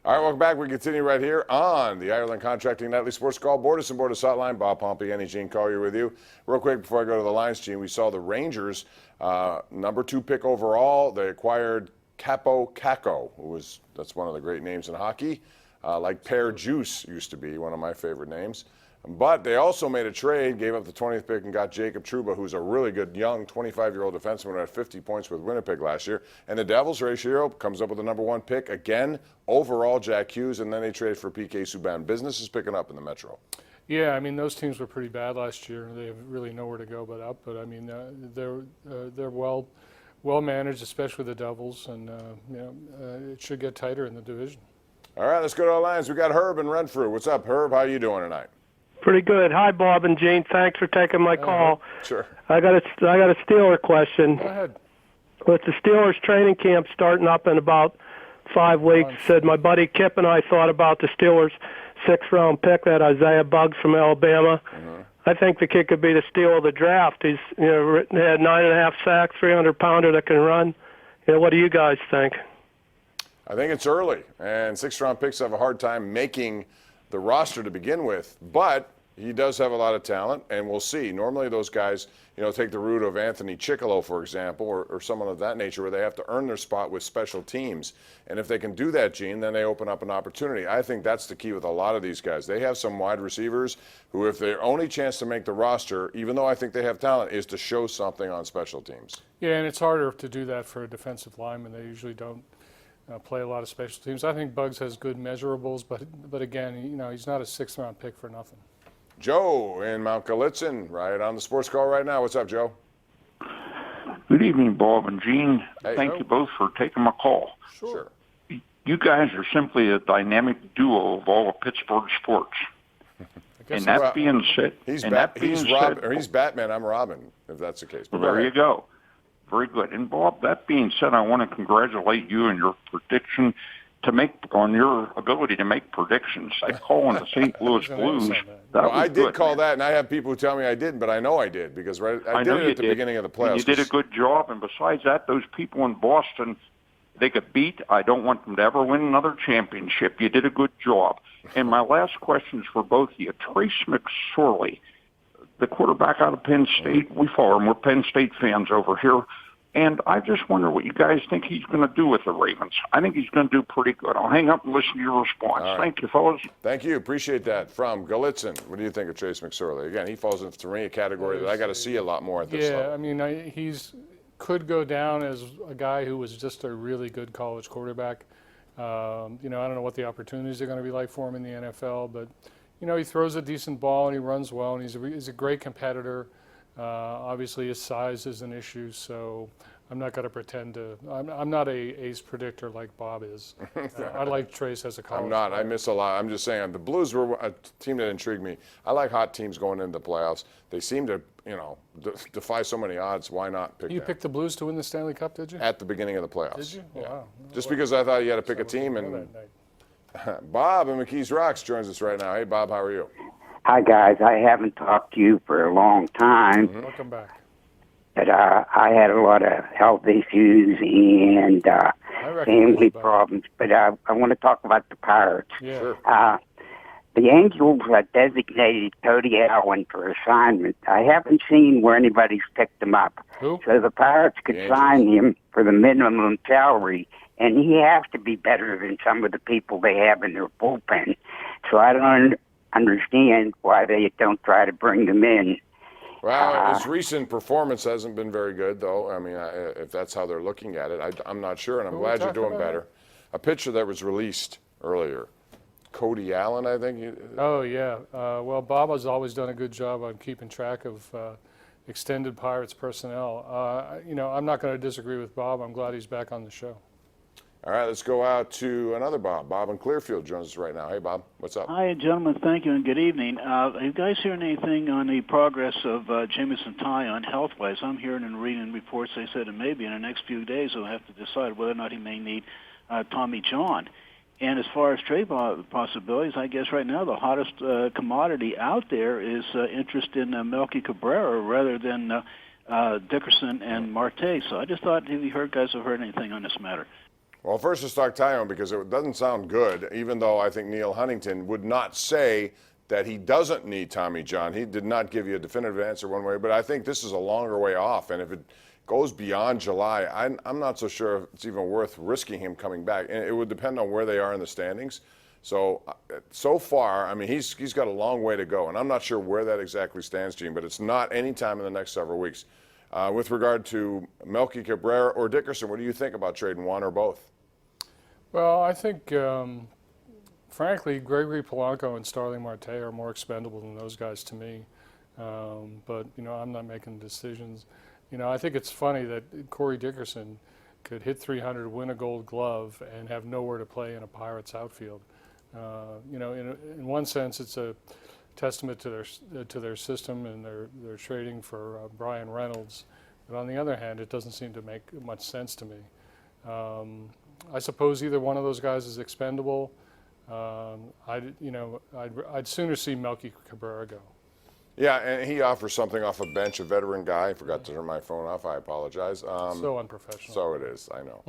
All right, welcome back. We continue right here on the Ireland Contracting Nightly Sports Call. Board and Board Hotline. Bob Pompeani, Gene Collier with you. Real quick before I go to the lines, Gene, we saw the Rangers, number 2 pick overall. They acquired Capo Caco, that's one of the great names in hockey. Like Pear Juice used to be one of my favorite names. But they also made a trade, gave up the 20th pick and got Jacob Trouba, who's a really good young 25-year-old defenseman who had 50 points with Winnipeg last year. And the Devils, ratio comes up with the number 1 pick again, overall Jack Hughes, and then they traded for PK Subban. Business is picking up in the Metro. Yeah, I mean, those teams were pretty bad last year. They have really nowhere to go but up. But I mean, they're well managed, especially the Devils, and it should get tighter in the division. All right, let's go to our lines. We got Herb and Renfrew. What's up, Herb? How are you doing tonight? Pretty good. Hi, Bob and Gene. Thanks for taking my call. Sure. I got a Steeler question. Go ahead. With the Steelers training camp starting up in about 5 weeks, said my buddy Kip and I thought about the Steelers' 6th-round pick, that Isaiah Buggs from Alabama. Mm-hmm. I think the kid could be the steal of the draft. He's had 9.5 sacks, 300-pounder that can run. What do you guys think? I think it's early, and 6th-round picks have a hard time making the roster to begin with, but he does have a lot of talent, and we'll see. Normally those guys, take the route of Anthony Chickalo, for example, or someone of that nature, where they have to earn their spot with special teams. And if they can do that, Gene, then they open up an opportunity. I think that's the key with a lot of these guys. They have some wide receivers who, if their only chance to make the roster, even though I think they have talent, is to show something on special teams. Yeah, and it's harder to do that for a defensive lineman. They usually don't play a lot of special teams. I think Buggs has good measurables, but again, he's not a 6th-round pick for nothing. Joe in Mount Gallitzin, right on the sports call right now. What's up, Joe? Good evening, Bob and Gene. Hey. Thank you both for taking my call. Sure. You guys are simply a dynamic duo of all of Pittsburgh sports. And that being said, he's Batman. I'm Robin, if that's the case. Well, there you go. Very good. And Bob, that being said, I want to congratulate you on your prediction on your ability to make predictions. I call on the St. Louis Blues. I did call that, and I have people who tell me I didn't, but I know I did because I did it at the beginning of the playoffs. You did a good job, and besides that, those people in Boston, they got beat. I don't want them to ever win another championship. You did a good job. And my last question is for both of you. Trace McSorley, the quarterback out of Penn State, we follow him. We're Penn State fans over here. And I just wonder what you guys think he's going to do with the Ravens. I think he's going to do pretty good. I'll hang up and listen to your response. Right. Thank you, fellas. Thank you. Appreciate that. From Gallitzin, what do you think of Trace McSorley? Again, he falls into, to me, a category that I got to see a lot more at this level. Yeah, I mean, he's could go down as a guy who was just a really good college quarterback. I don't know what the opportunities are going to be like for him in the NFL, but, he throws a decent ball and he runs well, and he's a great competitor. Obviously, his size is an issue, so I'm not going to pretend to. I'm not a ace predictor like Bob is. I like Trace as a college. I'm not. player. I miss a lot. I'm just saying the Blues were a team that intrigued me. I like hot teams going into the playoffs. They seem to, defy so many odds. Why not pick them? You picked the Blues to win the Stanley Cup, did you? At the beginning of the playoffs. Did you? Yeah. Wow. Just because I thought you had to pick a team. And Bob in McKees Rocks joins us right now. Hey, Bob, how are you? Hi, guys. I haven't talked to you for a long time. Mm-hmm. Welcome back. But I had a lot of health issues and family problems. But I want to talk about the Pirates. Yeah. Sure. The Angels designated Cody Allen for assignment. I haven't seen where anybody's picked him up. Who? So the Pirates could sign him for the minimum salary, and he has to be better than some of the people they have in their bullpen. So I don't understand why they don't try to bring them in. Well, his recent performance hasn't been very good, though. I mean, if that's how they're looking at it, I'm not sure, and I'm glad you're doing better. A pitcher that was released earlier, Cody Allen, I think. Oh, yeah. Well, Bob has always done a good job on keeping track of extended Pirates personnel. I'm not going to disagree with Bob. I'm glad he's back on the show. All right, let's go out to another Bob. Bob in Clearfield joins us right now. Hey, Bob, what's up? Hi, gentlemen. Thank you and good evening. Are you guys hearing anything on the progress of Jamison Tyon health-wise? I'm hearing and reading reports. They said that maybe in the next few days they'll have to decide whether or not he may need Tommy John. And as far as trade possibilities, I guess right now the hottest commodity out there is interest in Melky Cabrera rather than Dickerson and Marte. So I just thought, have you guys have heard anything on this matter? Well, first let's talk Tyone because it doesn't sound good, even though I think Neil Huntington would not say that he doesn't need Tommy John. He did not give you a definitive answer one way, but I think this is a longer way off. And if it goes beyond July, I'm not so sure if it's even worth risking him coming back. And it would depend on where they are in the standings. So far, I mean, he's got a long way to go. And I'm not sure where that exactly stands, Gene, but it's not any time in the next several weeks. With regard to Melky Cabrera or Dickerson, what do you think about trading one or both? Well, I think, frankly, Gregory Polanco and Starling Marte are more expendable than those guys to me. But, you know, I'm not making decisions. You know, I think it's funny that Corey Dickerson could hit 300, win a Gold Glove, and have nowhere to play in a Pirates outfield. You know, in one sense, it's a testament to their system and their trading for Brian Reynolds. But on the other hand, it doesn't seem to make much sense to me. I suppose either one of those guys is expendable. I'd sooner see Melky Cabrera go. Yeah, and he offers something off a bench, a veteran guy. I forgot to turn my phone off. I apologize. So unprofessional. So it is, I know.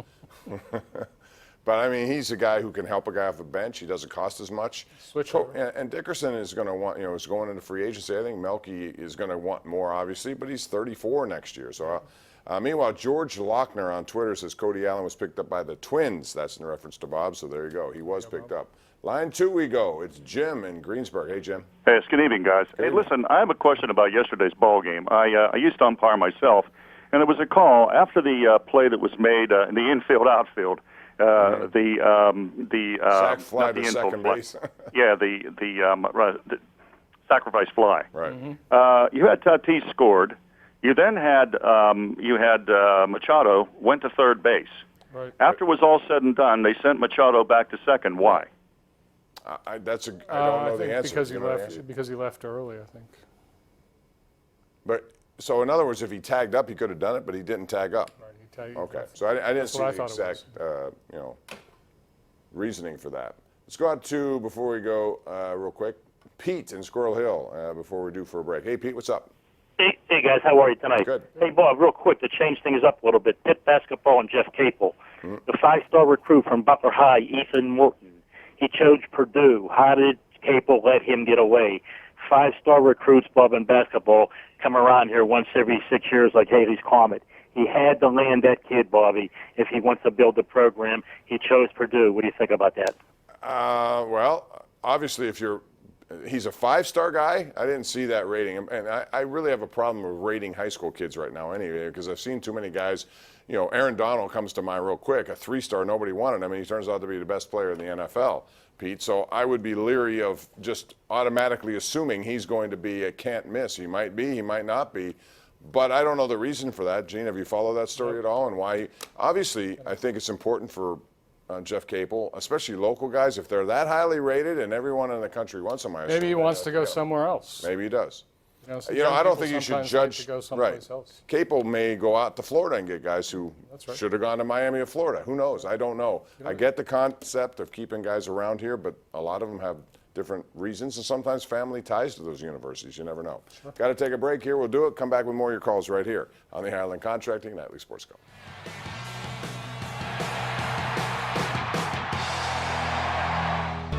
But, I mean, he's a guy who can help a guy off the bench. He doesn't cost as much. Switch and Dickerson is going to want, you know, is going into free agency. I think Melky is going to want more, obviously, but he's 34 next year. So, meanwhile, George Lochner on Twitter says Cody Allen was picked up by the Twins. That's in reference to Bob, so there you go. He was picked up. Line 2 we go. It's Jim in Greensburg. Hey, Jim. Hey, good evening, guys. Hey, listen, I have a question about yesterday's ball game. I used to umpire myself, and there was a call after the play that was made in the infield-outfield. Sack fly not the to infield second fly. base. Yeah, the sacrifice fly. Right. You had Tatis scored. You then had Machado went to third base. Right. After it was all said and done, they sent Machado back to second. Why? I don't know I the think answer. because You he know the left. answer? Because he left early, I think. But so in other words, if he tagged up, he could have done it, but he didn't tag up. Right. He tagged- Okay, so I didn't That's see what I the thought it exact reasoning for that. Let's go out to, before we go real quick, Pete in Squirrel Hill before we're due for a break. Hey, Pete, what's up? Hey guys, how are you tonight? Good. Hey, Bob, real quick to change things up a little bit. Pitt basketball and Jeff Capel. The 5-star recruit from Butler High, Ethan Morton. He chose Purdue. How did Capel let him get away? 5-star recruits, Bob, in basketball come around here once every 6 years like Haley's Comet. He had to land that kid, Bobby, if he wants to build the program. He chose Purdue. What do you think about that? Well, obviously, he's a 5-star guy. I didn't see that rating, and I really have a problem with rating high school kids right now anyway, because I've seen too many guys. You know, Aaron Donald comes to mind real quick, a 3-star, nobody wanted him, and he turns out to be the best player in the NFL, Pete. So I would be leery of just automatically assuming he's going to be a can't miss. He might be, he might not be, but I don't know the reason for that. Gene, have you followed that story at all, and why? Obviously, I think it's important for Jeff Capel, especially local guys, if they're that highly rated and everyone in the country wants them. Maybe he wants to go somewhere else. Maybe he does. Some You know, young I don't people think you should sometimes like judge. to go Right. someplace else. Capel may go out to Florida and get guys who right. should have gone to Miami or Florida. Who knows? I don't know. I get the concept of keeping guys around here, but a lot of them have different reasons and sometimes family ties to those universities. You never know. Got to take a break here. We'll do it. Come back with more of your calls right here on the Ireland Contracting Nightly Sports Call.